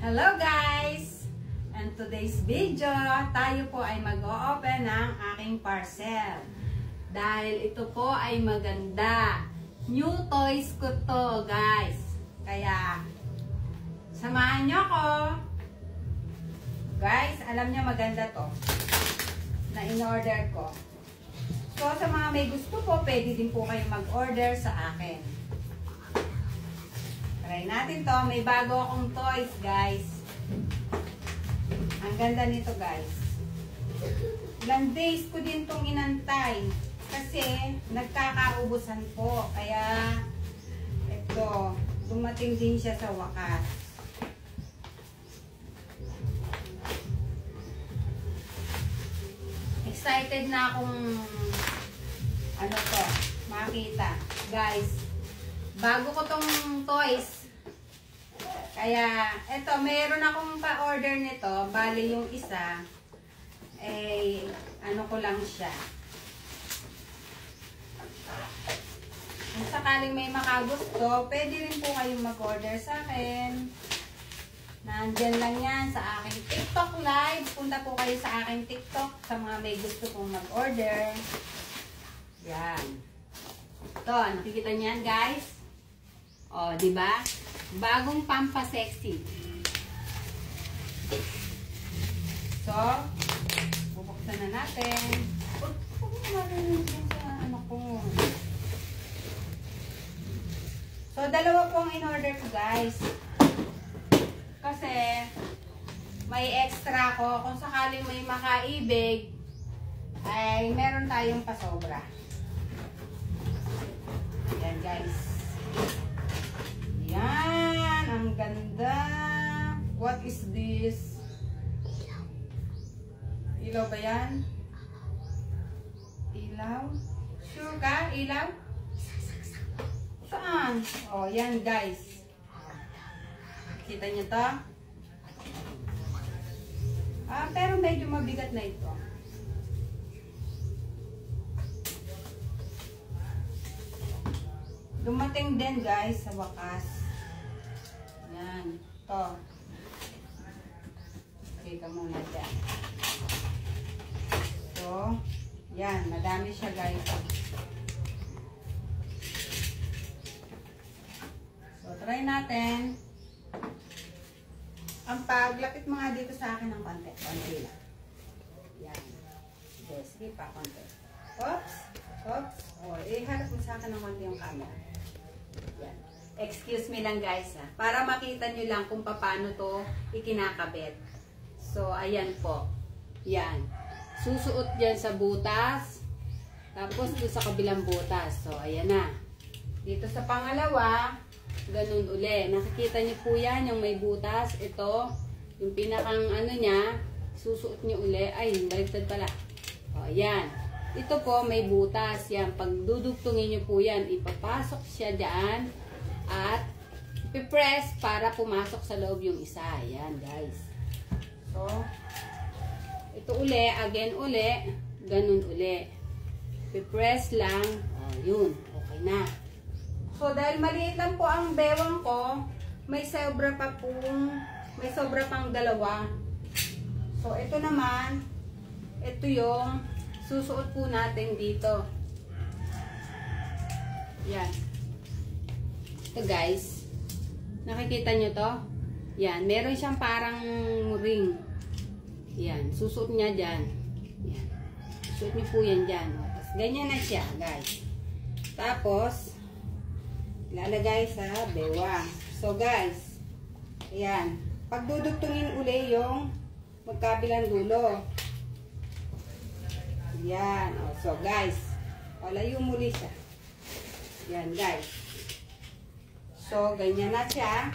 Hello guys! And today's video, tayo po ay mag-o-open ng aking parcel. Dahil ito po ay maganda. New toys ko to guys. Kaya, samahan nyo ko. Guys, alam nyo maganda to. Na in-order ko. So, sa mga may gusto po, pwede din po kayo mag-order sa akin. Try natin to. May bago akong toys, guys. Ang ganda nito, guys. Ilang days ko din itong inantay. Kasi, nagkakaubusan po. Kaya, ito, dumating din siya sa wakas. Excited na akong ano to, makita. Guys, bago ko tong toys. Kaya, eto, meron akong pa-order nito. Bali yung isa, eh, ano ko lang siya. Kung sakaling may makagusto, pwede rin po kayong mag-order sa akin. Nandyan lang yan sa aking TikTok live. Punta po kayo sa aking TikTok sa mga may gusto pong mag-order. Yan. Ito, nakikita niyan guys. O, diba? Bagong pampasexy. So, bubuksan na natin. Huwag mo marinig sa ano ko. So, dalawa po ang in-order ko guys. Kasi, may extra ko. Kung sakaling may makaibig, ay meron tayong pasobra. Yan guys. Yan. Ang ganda. What is this? Ilaw ba yan? Ilaw? Sure ka? Ilaw? Saan? Oh, yan guys. Kita niyo to? Pero medyo mabigat na ito. Dumating din guys sa wakas. Yan. To. Okay ka muna dyan. So, yan. Madami siya guys. So, try natin. Ang paglapit mga dito sa akin ng konti. Konti lang. Yan. Okay, sige pa, konti. Oops. Oops. O, iharap mo sa akin ng konti yung camera. Yan. Excuse me lang guys ha. Para makita nyo lang kung paano to ikinakabit. So, ayan po. Yan. Susuot dyan sa butas. Tapos doon sa kabilang butas. So, ayan na. Dito sa pangalawa, ganun uli. Nakikita niyo po yan, yung may butas. Ito, yung pinakang ano niya, susuot niyo uli. Ay, baliktad pala. O, yan. Ito po, may butas. Yan, pag dudugtungin niyo po yan, ipapasok siya dyan at ipipress para pumasok sa loob yung isa. Yan, guys. So, ito uli, again uli, ganun uli. Ipipress lang. O, yun. Okay na. So, dahil maliit lang po ang bewang ko, may sobra pang dalawa. So, ito naman, ito yung susuot po natin dito. Yan. Ito guys, nakikita nyo to? Yan, meron siyang parang ring. Yan, susuot niya dyan. Yan. Susuot nyo po yan dyan. Tapos, ganyan na siya, guys. Tapos, ilalagay sa bewang. So guys, ayan. Pagdudugtungin uli yung magkabilang dulo. Ayan. So guys, layo muli siya. Ayan guys. So ganyan na siya.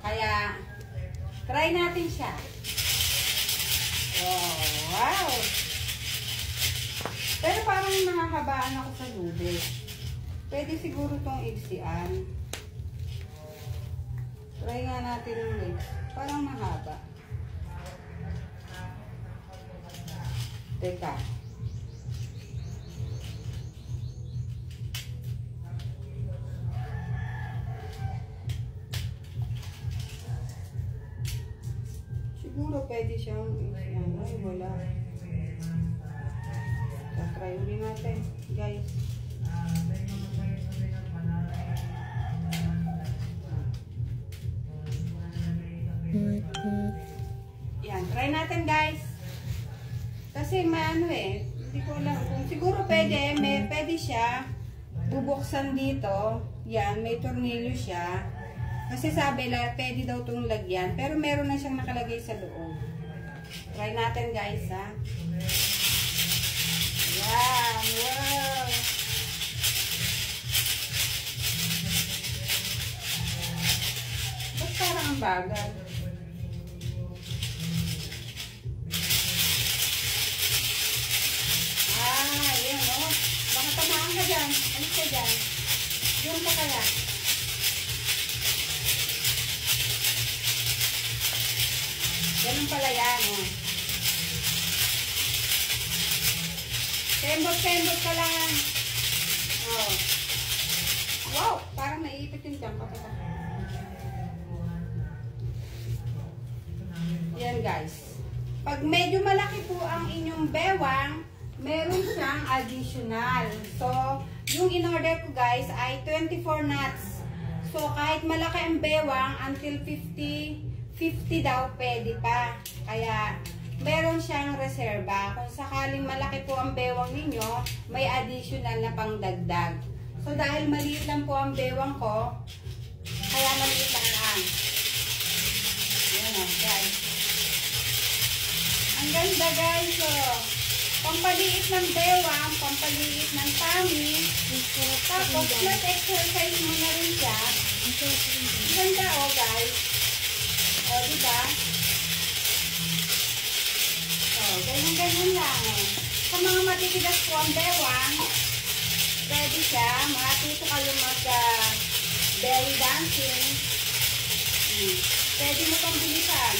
Kaya, try natin siya. Oh, wow! Pero parang nakahabaan ako sa lube. Pwede siguro itong igsian. Try nga natin ulit. Parang mahaba. Teka. Siguro pwede siyang, yan, ay wala. Try ulit natin, guys. Yan, try natin guys. Kasi maano hindi ko alam. Kung siguro pwede, pwede siya bubuksan dito. Yan, may tornilyo siya. Kasi sabi pwede daw itong lagyan. Pero meron na siyang nakalagay sa loob. Try natin guys ha. Yan, wow! Ba't parang ang bagal? Yan o. Baka tamaan ka dyan. Alis ka dyan. Diyan ka kaya. Ganun pala yan o. Tembot-tembot ka lang. Oh. Wow! Parang naiipit yung dyan. Yan guys. Pag medyo malaki po ang inyong bewang, meron siyang additional. So, yung in-order ko guys ay 24 knots. So, kahit malaki ang bewang, until 50 daw pwede pa. Kaya, meron siyang reserba. Kung sakaling malaki po ang bewang ninyo, may additional na pangdagdag. So, dahil maliit lang po ang bewang ko, kaya maliit lang. Yan o, guys. Ang ganda guys, so, pampaliit ng bewang, pampaliit ng tummy. Tapos, plus exercise mo na rin siya. Ang ganda o guys. O, diba? O, ganyan-ganyan lang. Sa mga matitigas po ang bewang, pwede siya. Matuto kayo mag-belly dancing. Pwede mo pang bilisan.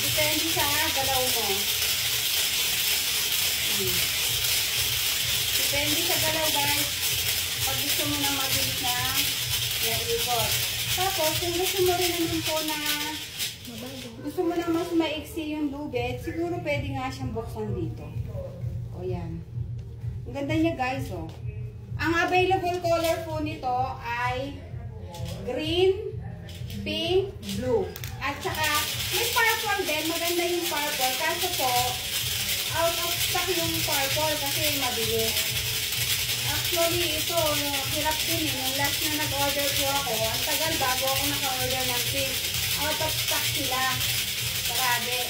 Depende sa galaw mo. Depende sa galaw guys. Pag gusto mo na mabilis na ikot. Tapos, kung gusto mo rin naman po na gusto mo na mas maiksi yung lubid, siguro pwede nga siyang buksan dito. O yan. Ang ganda niya guys o. Ang available color po nito ay green, pink, blue. At saka, may purple din. Maganda yung purple. Kaso po, out of stock yung purple kasi mabilis. Actually, ito, hirap din eh. Nung last na nag-order po ako, ang tagal bago ako naka-order ng pink. Out of stock sila. Parade.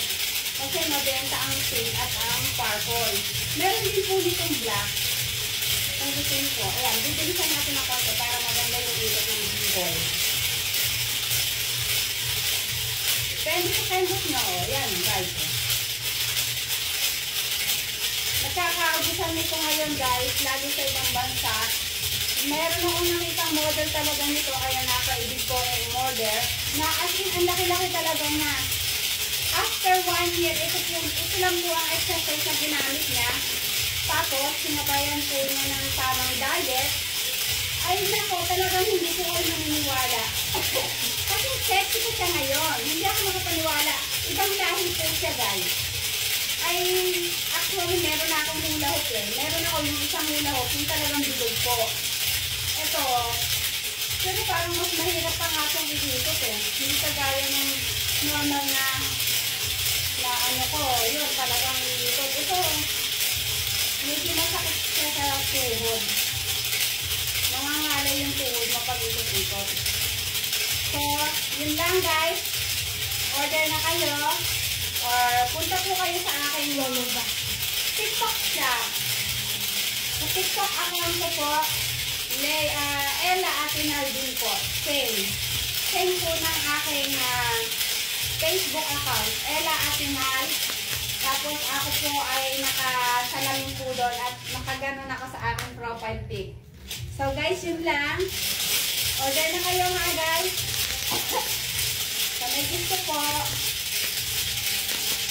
Kasi mabenta ang pink at ang purple. Meron din po ditong black. Ang gusto nyo po. Ayan, bibilisan natin ang konti para maganda yung ikot ng ball. Depende sa pendot nyo. Ayan, guys. Nagkakaubusan nito ngayon guys, lalo sa ibang bansa. Meron akong nakitang model talaga nito, kaya nakaibig ko yung order. Na as in, ang laki-laki talaga na. After 1 year, ito lang po ang exercise na ginamit niya. Tapos, sinabayan po niya ng tamang diet. Ay nako, talagang hindi ko kayo naniniwala. Kasi sexy ko siya ngayon. Hindi ako makapaniwala. Ibang lahi po siya guys. Ay, actually, meron na akong hula hoop eh. Meron ako yung isang hula hoop, yung talagang bilog po. Ito, pero parang mas mahirap pa nga itong ikot eh. Hindi kagaya ng normal na ano ko, yun, talagang ikot. Ito, medyo masakit siya sa tuhod. Mangangalay yung tuhod mapag-ikot-ikot. So, yun lang guys. Order na kayo. Or punta po kayo sa aking TikTok siya. Sa TikTok account ko po, Ella Atinal din po. Same. Same po ng aking Facebook account. Ella Atinal. Tapos ako po ay nakasalamin po doon at nakaganon ako sa aking profile pic. So guys, yun lang. Order na kayo mga guys. Sa may gusto po.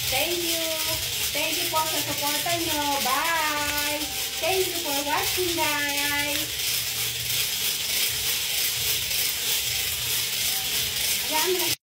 Thank you. Thank you po sa suporta nyo. Bye. Thank you for watching guys. Ayan.